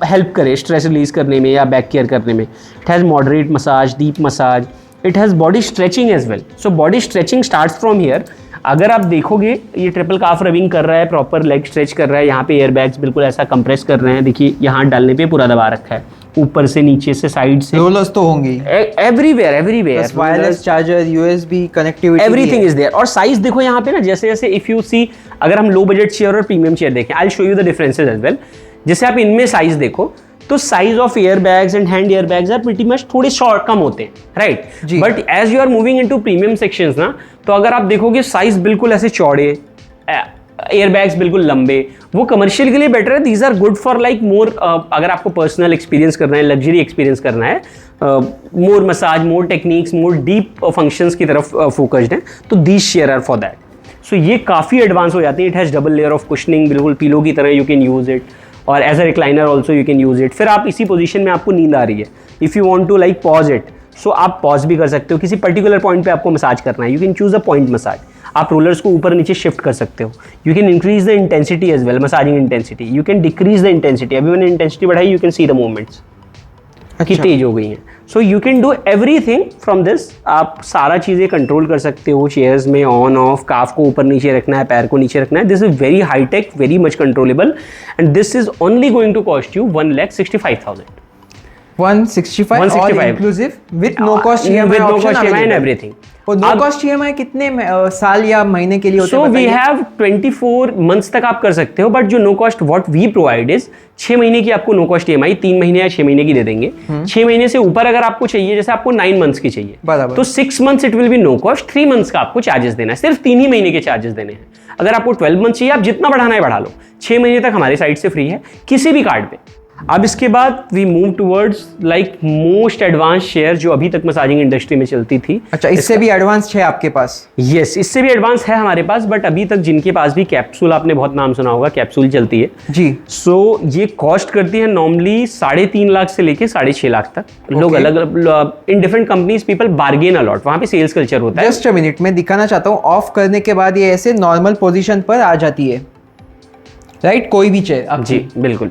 S2: हेल्प करे स्ट्रेस रिलीज करने में या बैक केयर करने में। It has moderate massage, deep massage, it has body stretching as well. So body stretching starts from here. अगर आप देखोगे, ये ट्रिपल काफ रबिंग कर रहा है, प्रॉपर लेग स्ट्रेच कर रहा है, यहाँ पे एयर बैग्स बिल्कुल ऐसा कंप्रेस कर रहे हैं। देखिए, यहाँ डालने पे पूरा दबा रखा है, ऊपर से, नीचे से, साइड से।
S1: रोलर्स तो होंगे
S2: everywhere, everywhere,
S1: wireless charger, USB connectivity,
S2: everything is there. और साइज देखो यहाँ पे ना, जैसे जैसे इफ यू सी, अगर हम लो बजट चेयर और प्रीमियम चेयर देखें, I will show you the differences as well. जैसे आप इनमें साइज देखो, तो size of air bags and hand air bags are pretty much थोड़े शॉर्ट कम होते हैं, right. But as you are moving into premium sections ना, तो अगर आप देखोगे साइज बिल्कुल ऐसे चौड़े, एयर बैग्स बिल्कुल लंबे, वो कमर्शियल के लिए बेटर है। These are good for like more, अगर आपको पर्सनल एक्सपीरियंस करना है, लग्जरी एक्सपीरियंस करना है, more massage, more techniques, more deep functions की तरफ फोकस्ड है, तो these chair are for that. So ये काफ़ी एडवांस हो जाती है। It has double layer of cushioning, बिल्कुल पिलो की तरह यू कैन यूज़ इट, और as a recliner also you can use it. फिर आप इसी पोजीशन में, आपको नींद आ रही है, if you want to like pause it, so आप पॉज भी कर सकते हो। किसी पर्टिकुलर पॉइंट पे आपको मसाज करना है, you can choose a point massage. आप रोलर्स को ऊपर नीचे शिफ्ट कर सकते हो। You can increase the intensity as well, massaging intensity. You can decrease the intensity. अभी मैंने इंटेंसिटी बढ़ाई, you can see the movements कि तेज हो गई हैं। So you can do everything from this. आप सारा चीज़ें कंट्रोल कर सकते हो चेयर्स में, ऑन ऑफ, काफ को ऊपर नीचे रखना है, पैर को नीचे रखना है। This is very high tech, very much controllable, and this is only going to cost you 1,65,000।
S1: 165 inclusive with no cost EMI
S2: and everything.
S1: और नो कॉस्ट ईएमआई कितने साल या महीने के लिए होते हैं?
S2: सो वी हैव 24 मंथ्स तक आप कर सकते हो, बट जो no cost what we provide is 6 महीने की आपको नो कॉस्ट ईएमआई 3 महीने या 6 महीने की दे देंगे। 6 महीने से ऊपर अगर आपको चाहिए, जैसे आपको 9 मंथ्स की चाहिए, तो 6 months it will be no cost, 3 months का आपको चार्जेस देना है, सिर्फ 3 ही महीने के चार्जेस देने हैं। अगर आपको 12 मंथ चाहिए, आप जितना बढ़ाना है बढ़ा लो, 6 महीने तक हमारे साइड से फ्री है किसी भी कार्ड पे। अब इसके बाद we move towards like most advance chair जो अभी तक मसाजिंग इंडस्ट्री में चलती थी।
S1: अच्छा, इससे भी एडवांस है आपके पास?
S2: यस, इससे भी एडवांस है हमारे पास, बट अभी तक जिनके पास भी कैप्सूल, आपने बहुत नाम सुना होगा, कैप्सूल चलती है
S1: जी।
S2: सो ये कॉस्ट करती है नॉर्मली 3.5 लाख से लेके 6.5 लाख तक। लोग अलग अलग in different companies people bargain a lot, वहां पे सेल्स कल्चर होता है।
S1: जस्ट अ मिनट, मैं दिखाना चाहता हूँ। ऑफ करने के बाद ये ऐसे नॉर्मल पोजीशन पर आ जाती है, राइट? कोई भी चेयर
S2: जी बिल्कुल,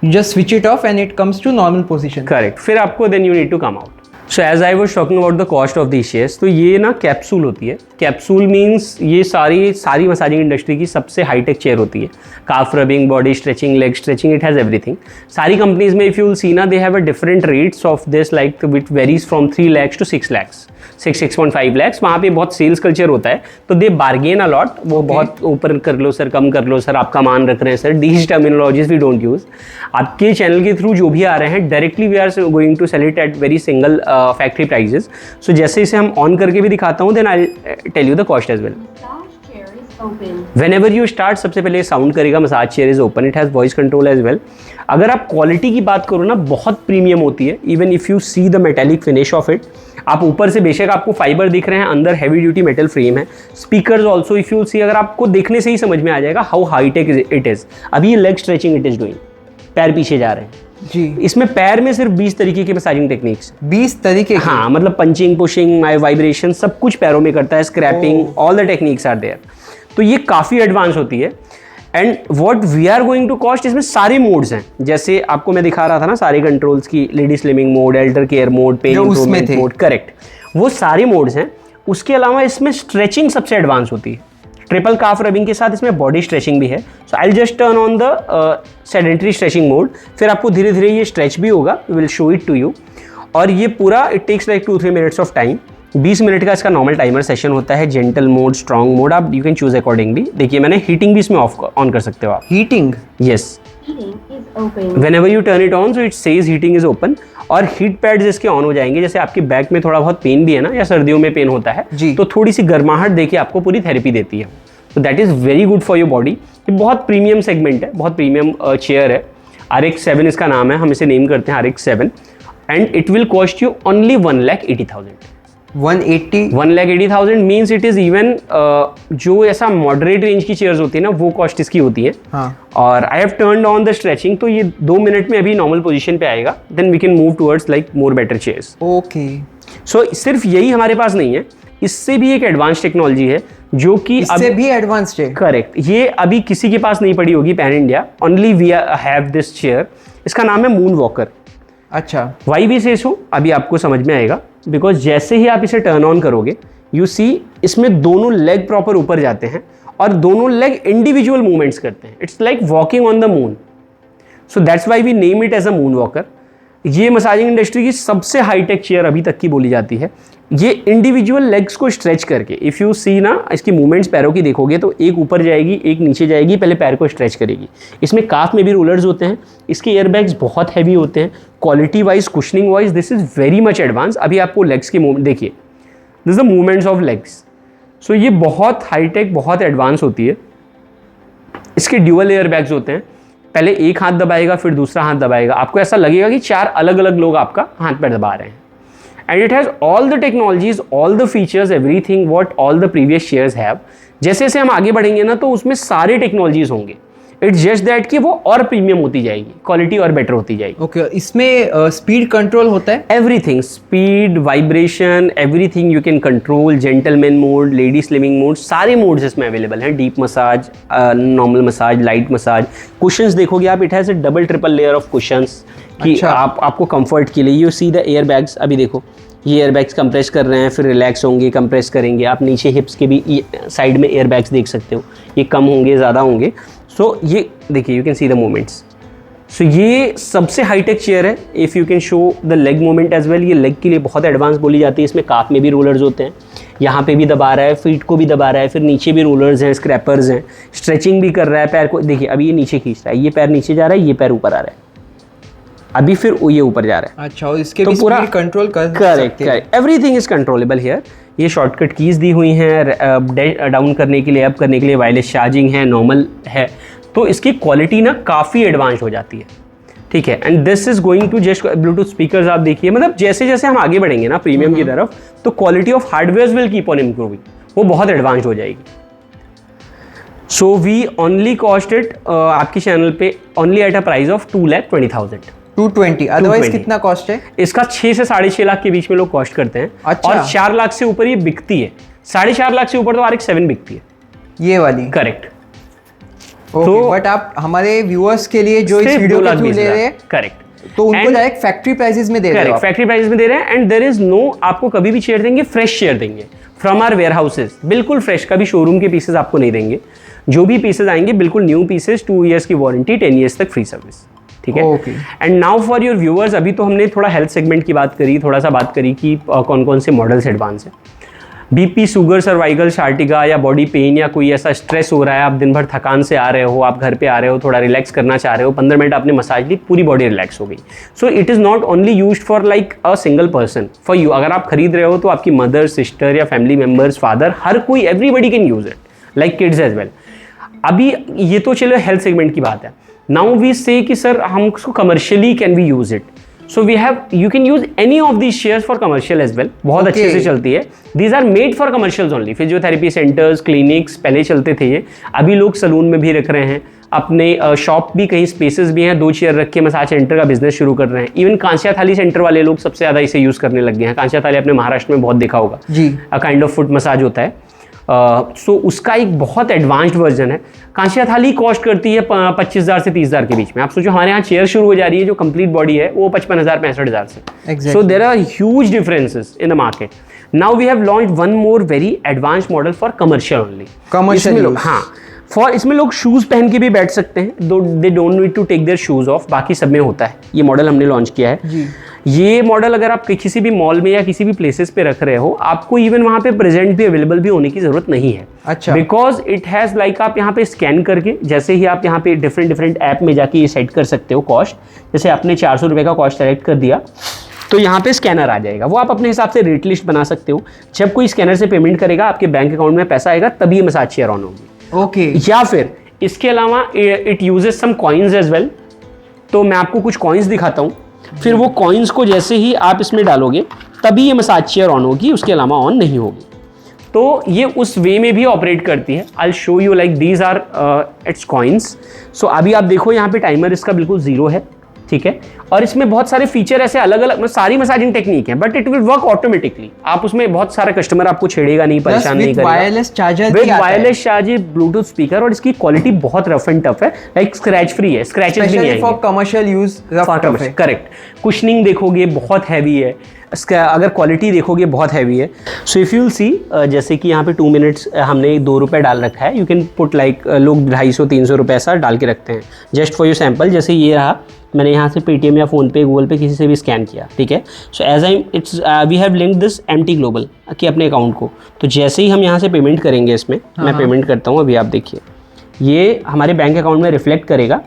S1: you just switch it off and it comes to normal position.
S2: Correct. फिर आपको then you need to come out. So as I was talking about the cost of these shares, तो ये ना capsule होती है। Capsule means ये सारी massaging industry की सबसे हाईटेक चेयर होती है। Calf rubbing, body stretching, leg stretching, it has everything. सारी कंपनीज में इफ यू विल सी ना, they have a different rates of this, like which varies from 3 lakhs to 6 lakhs, 6.5 lakhs। वहाँ पे बहुत sales culture होता है, तो दे bargain allot. वो बहुत ऊपर कर लो सर, कम कर लो सर, आपका मान रख रहे हैं sir, these terminologies we don't use. आपके चैनल के थ्रू जो भी आ रहे हैं, directly we are going to sell it at very single factory prices. So जैसे इसे हम ऑन करके भी दिखाता हूँ, then I tell you the cost as well. Whenever you start, सबसे पहले साउंड करेगा massage chair is open, it has voice control as well. अगर आप क्वालिटी की बात करो ना, बहुत प्रीमियम होती है। Even if you see the metallic finish off it, आप ऊपर से बेशक आपको फाइबर दिख रहे हैं, अंदर हैवी ड्यूटी मेटल फ्रेम है। Speakers also if you see, अगर आपको देखने से ही समझ में आ जाएगा how high tech it is. अभी ये leg stretching it is doing, पैर पीछे जा रहे हैं,
S1: जी।
S2: इसमें पैर में सिर्फ 20 तरीके के मसाजिंग टेक्निक्स।
S1: 20 तरीके के?
S2: हाँ, मतलब पंचिंग, पुशिंग, वाइब्रेशन सब कुछ पैरों में करता है, scraping, all the techniques are there. तो ये काफ़ी एडवांस होती है। And what we are going to cost, इसमें सारे मोड्स हैं, जैसे आपको मैं दिखा रहा था ना सारे कंट्रोल्स की, lady slimming mode, elder care mode, pain improvement mode, correct, वो सारे मोड्स हैं। उसके अलावा इसमें स्ट्रेचिंग सबसे एडवांस होती है, ट्रिपल काफ रबिंग के साथ इसमें बॉडी स्ट्रेचिंग भी है। So I will just turn on the sedentary stretching mode, फिर आपको धीरे धीरे ये स्ट्रेच भी होगा, we will show it to you. और ये पूरा it takes like 2-3 minutes of time. 20 minute का इसका नॉर्मल टाइमर सेशन होता है। जेंटल मोड, स्ट्रॉन्ग मोड, आप यू कैन चूज अकॉर्डिंगली। देखिए मैंने हीटिंग भी इसमें ऑन कर सकते हो आप।
S1: Heating?
S2: Yes, whenever you turn it on so it says heating is open। और हीट पैड्स इसके ऑन हो जाएंगे, जैसे आपके बैक में थोड़ा बहुत पेन भी है ना, या सर्दियों में पेन होता है
S1: जी,
S2: तो थोड़ी सी गर्माहट देके आपको पूरी थेरेपी देती है। तो that is very good for your body. ये बहुत प्रीमियम सेगमेंट है, बहुत प्रीमियम चेयर है। RX7 इसका नाम है, हम इसे नेम करते हैं RX7। And it will cost you only 1,80,000। 1,80,000 means it is even जो ऐसा मॉडरेट रेंज की चेयर्स होती है ना, वो कॉस्ट इसकी होती है।
S1: हाँ।
S2: और I have turned on the stretching, तो ये 2 मिनट में अभी नॉर्मल पोजीशन पे आएगा। Then we can move towards like more better chairs.
S1: Okay.
S2: So सिर्फ यही हमारे पास नहीं है, इससे भी एक एडवांस टेक्नोलॉजी है जो कि
S1: इससे भी एडवांस्ड है।
S2: करेक्ट, ये अभी किसी के पास नहीं पड़ी होगी pan India, only we have this chair. इसका नाम है मून वॉकर।
S1: अच्छा,
S2: वाई भी से सो अभी आपको समझ में आएगा, बिकॉज जैसे ही आप इसे टर्न ऑन करोगे यू सी इसमें दोनों लेग प्रॉपर ऊपर जाते हैं और दोनों लेग इंडिविजुअल मूवमेंट्स करते हैं। It's like walking on the moon. So that's why we name it as a moon walker. ये मसाजिंग इंडस्ट्री की सबसे हाईटेक चेयर अभी तक की बोली जाती है। ये इंडिविजुअल लेग्स को स्ट्रेच करके, इफ़ यू सी ना इसकी मूवमेंट्स पैरों की देखोगे तो एक ऊपर जाएगी, एक नीचे जाएगी, पहले पैर को स्ट्रेच करेगी। इसमें काफ में भी रोलर्स होते हैं, इसके एयरबैग्स बहुत हैवी होते हैं। Quality wise, cushioning wise this is very much advance. अभी आपको लेग्स के मूवमेंट देखिए, this the movements of legs. So ये बहुत हाईटेक, बहुत एडवांस होती है। इसके ड्यूअल एयरबैग्स होते हैं, पहले एक हाथ दबाएगा फिर दूसरा हाथ दबाएगा, आपको ऐसा लगेगा कि 4 अलग अलग लोग आपका हाथ पैर दबा रहे हैं। And it has all the technologies, all the features, everything what all the previous chairs have. जैसे जैसे हम आगे बढ़ेंगे ना तो उसमें सारे टेक्नोलॉजीज होंगे। इट्स जस्ट दैट कि वो और प्रीमियम होती जाएगी, क्वालिटी और बेटर होती जाएगी।
S1: ओके। इसमें स्पीड कंट्रोल होता है?
S2: Everything, speed, vibration, everything you can control. Gentleman mode, lady slimming mode, सारे मोड्स इसमें अवेलेबल हैं। Deep massage, normal massage, light massage. Cushions देखोगे आप, it has A double triple layer of cushions कि
S1: अच्छा।
S2: आपको कंफर्ट के लिए। You see the air bags, अभी देखो ये एयर बैग्स कंप्रेस कर रहे हैं, फिर रिलैक्स होंगे, कंप्रेस करेंगे। आप नीचे हिप्स के भी साइड में एयर बैग्स देख सकते हो, ये कम होंगे, ज़्यादा होंगे। सो ये देखिए, you can see the movements. So ये सबसे हाईटेक चेयर है। If you can show the leg movement as well, ये लेग के लिए बहुत एडवांस बोली जाती है। इसमें काफ में भी रोलर्स होते हैं, यहाँ पे भी दबा रहा है, फीट को भी दबा रहा है, फिर नीचे भी रोलर्स हैं, स्क्रैपर्स हैं, स्ट्रेचिंग भी कर रहा है पैर को। देखिए अभी ये नीचे खींच रहा है, ये पैर नीचे जा रहा है, ये पैर ऊपर आ रहा है, अभी फिर ये ऊपर जा रहा है।
S1: अच्छा, और इसके
S2: तो
S1: भी
S2: पूरा
S1: स्पीड कंट्रोल कर
S2: करेक्ट
S1: सकते हैं।
S2: Correct, everything is controllable here. ये शॉर्टकट कीज दी हुई हैं, डाउन करने के लिए, अप करने के लिए, वायरलेस चार्जिंग है, नॉर्मल है। तो इसकी क्वालिटी ना काफ़ी एडवांस हो जाती है, ठीक है। And this is going to just Bluetooth speakers. आप देखिए, मतलब जैसे जैसे हम आगे बढ़ेंगे ना प्रीमियम की तरफ, तो quality of hardware will keep on improving, वो बहुत एडवांस हो जाएगी। So we only cost it आपके चैनल पे only at a price of 2,20,000।
S1: 220। Otherwise कितना कॉस्ट है
S2: इसका? 6 से 6.5 लाख के बीच में लोग कॉस्ट करते हैं।
S1: अच्छा।
S2: और 4 लाख से ऊपर ये बिकती है। 4.5 लाख से ऊपर तो RX7 बिकती है,
S1: ये वाली?
S2: करेक्ट।
S1: तो बट आप हमारे व्यूअर्स के लिए जो इस वीडियो के थ्रू ले रहे हैं,
S2: करेक्ट,
S1: तो उनको डायरेक्ट फैक्ट्री प्राइसेस में दे रहे हो?
S2: फैक्ट्री प्राइस में दे रहे हैं। एंड देयर इज नो, आपको कभी भी चेयर देंगे फ्रेश चेयर देंगे फ्रॉम आवर वेयर हाउसेज, बिल्कुल फ्रेश, कभी शोरूम के पीसेस आपको नहीं देंगे। जो भी पीसेस आएंगे बिल्कुल न्यू पीसेस, 2 ईयर्स की वारंटी, 10 ईयर्स तक फ्री सर्विस, ठीक है।
S1: Okay.
S2: And now for your viewers, अभी तो हमने थोड़ा हेल्थ सेगमेंट की बात करी, थोड़ा सा बात करी कि कौन कौन से मॉडल्स एडवांस है। बीपी, शुगर, सर्वाइकल, शार्टिगा या बॉडी पेन या कोई ऐसा स्ट्रेस हो रहा है, आप दिन भर थकान से आ रहे हो, आप घर पे आ रहे हो, थोड़ा रिलैक्स करना चाह रहे हो, 15 मिनट आपने मसाज ली, पूरी बॉडी रिलैक्स हो गई। So it is not only used for like a single person, for you. अगर आप खरीद रहे हो तो आपकी मदर, सिस्टर या फैमिली मेम्बर्स, फादर, हर कोई, everybody can use it, like kids as well. अभी ये तो चलो हेल्थ सेगमेंट की बात है। नाउ वी से कि सर हम उसको commercially can we use it. So we have, you can use any of these chairs for commercial as well, बहुत अच्छे से चलती है। These are made for commercials only. Physiotherapy centres, clinics पहले चलते थे ये, अभी लोग सलून में भी रख रहे हैं, अपने शॉप भी, कहीं स्पेसेस भी हैं, 2 चेयर रख के मसाज सेंटर का बिजनेस शुरू कर रहे हैं। इवन कांस्या थाली सेंटर वाले लोग सबसे ज़्यादा इसे यूज़ करने लग गए हैं। कांस्या थाली आपने महाराष्ट्र में बहुत देखा होगा
S1: जी,
S2: काइंड ऑफ फुट मसाज होता है। सो उसका एक बहुत एडवांस्ड वर्जन है। कांस्या थाली कॉस्ट करती है 25,000 से 30,000 के बीच में। आप सोचो हमारे यहाँ चेयर शुरू हो जा रही है जो कंप्लीट बॉडी है वो 55,000 65,000 से। So there are huge differences in the market. Now we have launched one more very advanced model for commercial only.
S1: Commercial,
S2: हाँ, इसमें लोग शूज पहन के भी बैठ सकते हैं, they don't need to take their shoes off, बाकी सब में होता है। ये मॉडल हमने लॉन्च किया है
S1: जी।
S2: ये मॉडल अगर आप किसी भी मॉल में या किसी भी प्लेसेस पे रख रहे हो, आपको इवन वहाँ पे प्रेजेंट भी अवेलेबल भी होने की जरूरत नहीं है।
S1: अच्छा,
S2: बिकॉज इट हैज़ लाइक, आप यहाँ पे स्कैन करके, जैसे ही आप यहाँ पे डिफरेंट ऐप में जाके ये सेट कर सकते हो कॉस्ट। जैसे आपने 400 रुपये का कॉस्ट सेलेक्ट कर दिया तो यहाँ पे स्कैनर आ जाएगा, वो आप अपने हिसाब से रेट लिस्ट बना सकते हो। जब कोई स्कैनर से पेमेंट करेगा आपके बैंक अकाउंट में पैसा आएगा तभी ये मसाज चेयर ऑन होगी।
S1: ओके।
S2: या फिर इसके अलावा it uses some coins as well. तो मैं आपको कुछ कॉइन्स दिखाता हूँ, फिर वो कॉइन्स को जैसे ही आप इसमें डालोगे तभी ये मसाज चेयर ऑन होगी, उसके अलावा ऑन नहीं होगी। तो ये उस वे में भी ऑपरेट करती है। I show you like these are its coins. So अभी आप देखो यहाँ पे टाइमर इसका बिल्कुल 0 है, ठीक है। और इसमें बहुत सारे फीचर ऐसे अलग अलग, सारी मसाजिंग टेक्निक है, but it will work automatically. आप उसमें बहुत सारा कस्टमर आपको छेड़ेगा नहीं, परेशान नहीं करेगा।
S1: Wireless charger,
S2: with wireless charger, Bluetooth speaker, और इसकी क्वालिटी बहुत रफ एंड टफ है, लाइक स्क्रैच फ्री है, स्क्रैचेस भी नहीं आएंगे।
S1: For commercial use rough tough है।
S2: करेक्ट। कुशनिंग देखोगे बहुत हैवी है, इसका अगर क्वालिटी देखोगे बहुत हैवी है। सो इफ यू सी, जैसे कि यहाँ पे 2 मिनट्स हमने 2 रुपये डाल रखा है। यू कैन पुट लाइक, लोग 250-300 रुपये ऐसा डाल के रखते हैं जस्ट फॉर योर सैम्पल। जैसे ये रहा, मैंने यहाँ से पेटीएम या फ़ोन पे, गूगल पे, किसी से भी स्कैन किया, ठीक है। So as I it's we have link this MT global के अपने अकाउंट को। तो जैसे ही हम यहाँ से पेमेंट करेंगे इसमें, मैं पेमेंट करता हूँ अभी, आप देखिए ये हमारे बैंक अकाउंट में रिफ्लेक्ट करेगा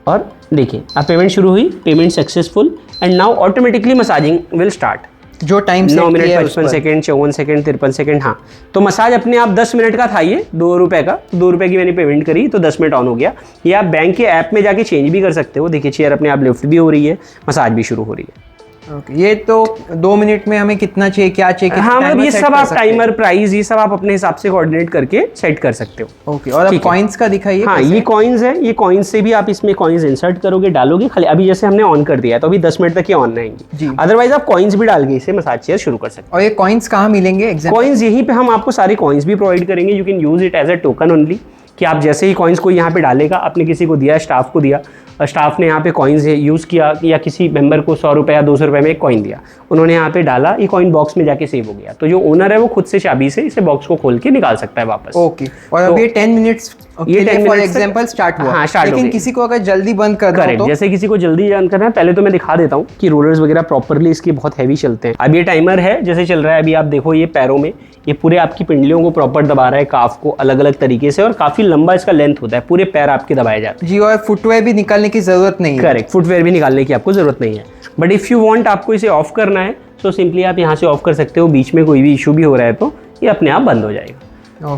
S2: और देखिए अब पेमेंट शुरू हुई, payment successful, and now automatically massaging will start.
S1: जो time
S2: 9 minute 55 second, 54 second, 53 second. हाँ, तो मसाज अपने आप 10 मिनट का था, ये 2 रुपये का, 2 रुपये की मैंने पेमेंट करी तो 10 मिनट ऑन हो गया। ये आप बैंक के ऐप में जाके चेंज भी कर सकते हो। देखिए चेयर अपने आप लिफ्ट भी हो रही है, मसाज भी शुरू हो रही है।
S1: Okay, ये तो 2 मिनट में हमें कितना चाहिए, क्या चाहिए,
S2: हाँ, मतलब ये सब आप टाइमर, प्राइस, ये सब आप अपने हिसाब से कोऑर्डिनेट करके सेट कर सकते हो।
S1: ओके, और अब कॉइन्स का दिखाइए।
S2: हाँ, ये कॉइन्स है, ये कॉइन्स से भी आप इसमें कॉइन्स इंसर्ट करोगे, डालोगे। खाली अभी जैसे हमने ऑन कर दिया है तो अभी 10 मिनट तक ये ऑन रहेंगी। अदरवाइज आप कॉइन्स भी डाल के इसे मसाज चेयर शुरू कर सकते हो।
S1: और ये कॉइन्स कहाँ मिलेंगे?
S2: कॉइन्स यहीं पे हम आपको सारे कॉइन्स भी प्रोवाइड करेंगे। You can use it as a token only, कि आप जैसे ही कॉइन्स को यहाँ पे डालेगा, आपने किसी को दिया, स्टाफ को दिया, स्टाफ ने यहाँ पे कॉइन्स यूज़ किया, या किसी मेंबर को 100 रुपये या 200 रुपये में एक कॉइन दिया, उन्होंने यहाँ पे डाला, ये कॉइन बॉक्स में जाके सेव हो गया। तो जो ओनर है वो खुद से चाबी से इसे बॉक्स को खोल के निकाल सकता है वापस।
S1: ओके, और अब ये 10 मिनट्स फॉर एग्जांपल स्टार्ट हुआ।
S2: हाँ, स्टार्ट हो
S1: लेकिन किसी को अगर जल्दी बंद करना हो तो?
S2: जैसे किसी को जल्दी जान करना है, पहले तो मैं दिखा देता हूँ कि रोलर्स वगैरह प्रॉपरली इसके बहुत हैवी चलते हैं। अब ये टाइमर है जैसे चल रहा है, अभी आप देखो ये पैरों में, ये पूरे आपकी पिंडलियों को प्रॉपर दबा रहा है, काफ को अलग अलग तरीके से, और काफी लंबा इसका लेंथ होता है, पूरे पैर आपके दबाए जाते हैं
S1: जी। और फुटवेयर भी निकालने की जरूरत नहीं है।
S2: करेक्ट, फुटवेयर भी निकालने की आपको जरूरत नहीं है। बट इफ यू वांट, आपको इसे ऑफ करना है, तो सिंपली आप यहाँ से ऑफ कर सकते हो। बीच में कोई भी इशू भी हो रहा है तो ये अपने आप बंद हो जाएगा।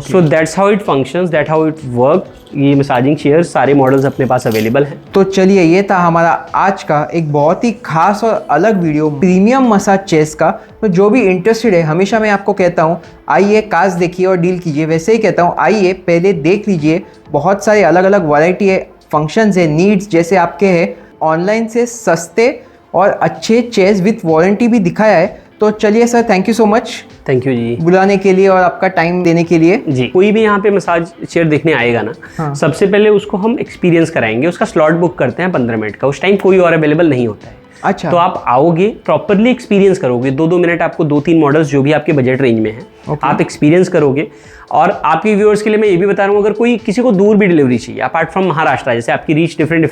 S2: So that's how it functions, that how it work. ये मसाजिंग चेयर्स सारे मॉडल्स अपने पास अवेलेबल हैं।
S1: तो चलिए, ये था हमारा आज का एक बहुत ही खास और अलग वीडियो प्रीमियम मसाज चेयर्स का। तो जो भी इंटरेस्टेड है, हमेशा मैं आपको कहता हूँ आइए काज देखिए और डील कीजिए। वैसे ही कहता हूँ आइए पहले देख लीजिए, बहुत सारे अलग अलग वैरायटी है, फंक्शंस है, नीड्स जैसे आपके हैं। ऑनलाइन से सस्ते और अच्छे चेयर्स विथ वारंटी भी दिखाया है। तो चलिए sir, thank you so much.
S2: Thank you जी,
S1: बुलाने के लिए और आपका टाइम देने के लिए।
S2: जी, कोई भी यहाँ पे मसाज चेयर देखने आएगा ना,
S1: हाँ।
S2: सबसे पहले उसको हम एक्सपीरियंस कराएंगे। उसका स्लॉट बुक करते हैं 15 मिनट का, उस टाइम कोई और अवेलेबल नहीं होता है।
S1: अच्छा,
S2: तो आप आओगे, प्रॉपरली एक्सपीरियंस करोगे, 2-2 मिनट आपको 2-3 मॉडल्स जो भी आपके बजट रेंज में है आप एक्सपीरियंस करोगे। और आपके व्यूअर्स के लिए मैं ये भी बता रहा हूँ, अगर कोई किसी को दूर भी डिलीवरी चाहिए अपार्ट फ्रॉम महाराष्ट्र, जैसे आपकी रीच डिफरेंट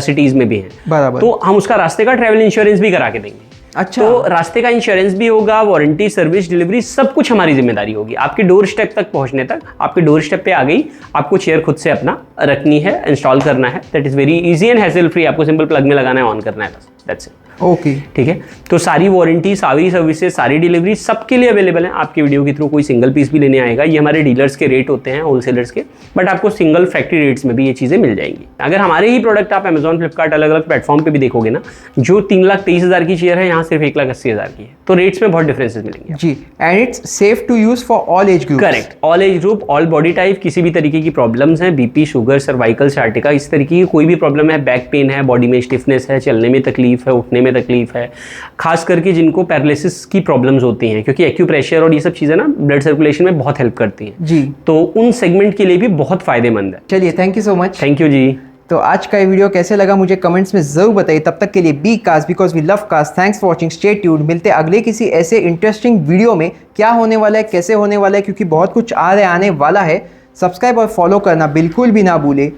S2: सिटीज़ में भी है,
S1: बराबर,
S2: तो हम उसका रास्ते का ट्रैवल इंश्योरेंस भी करा के देंगे।
S1: अच्छा,
S2: तो रास्ते का इंश्योरेंस भी होगा, वारंटी, सर्विस, डिलीवरी, सब कुछ हमारी जिम्मेदारी होगी। आपके डोर स्टेप तक पहुंचने तक, आपके डोर स्टेप पे आ गई, आपको चेयर खुद से अपना रखनी है, इंस्टॉल करना है। That is very easy and hassle free. आपको सिंपल प्लग में लगाना है, ऑन करना है, बस दैट्स इट।
S1: ओके।
S2: ठीक है, तो सारी वारंटी, सारी सर्विसेज, सारी डिलीवरी सबके लिए अवेलेबल है। आपके वीडियो के थ्रू कोई सिंगल पीस भी लेने आएगा, ये हमारे डीलर्स के रेट होते हैं, होलसेलर्स के, बट आपको सिंगल फैक्ट्री रेट्स में भी ये चीज़ें मिल जाएंगी। अगर हमारे ही प्रोडक्ट आप अमेजॉन, फ्लिपकार्ट, अलग अलग प्लेटफॉर्म पे भी देखोगे ना, जो 3,23,000 की चेयर है, यहाँ सिर्फ 1,80,000 की है, तो रेट्स में बहुत डिफरेंसेस मिलेंगे
S1: जी। And it's safe to use for all age group.
S2: Correct, all age group, all body type, किसी भी तरीके की प्रॉब्लम्स हैं, बीपी, शुगर, सर्वाइकल, सार्टिका, इस तरीके की कोई भी प्रॉब्लम है, बैक पेन है, बॉडी में स्टिफनेस है, चलने में तकलीफ है, उठने में तकलीफ है, खास करके जिनको पैरालिसिस की प्रॉब्लम्स होती हैं, क्योंकि एक्यूप्रेशर और ये सब चीज़ें ना ब्लड सर्कुलेशन में बहुत हेल्प करती हैं
S1: जी,
S2: तो उन सेगमेंट के लिए भी बहुत फायदेमंद है।
S1: चलिए, thank you so much.
S2: Thank you जी।
S1: तो आज का ये वीडियो कैसे लगा मुझे कमेंट्स में जरूर बताइए। तब तक के लिए be cast, because we love cast. Thanks for watching, stay tuned. मिलते अगले किसी ऐसे इंटरेस्टिंग वीडियो में। क्या होने वाला है, कैसे होने वाला है, क्योंकि बहुत कुछ आने वाला है। सब्सक्राइब और फॉलो करना बिल्कुल भी ना भूले।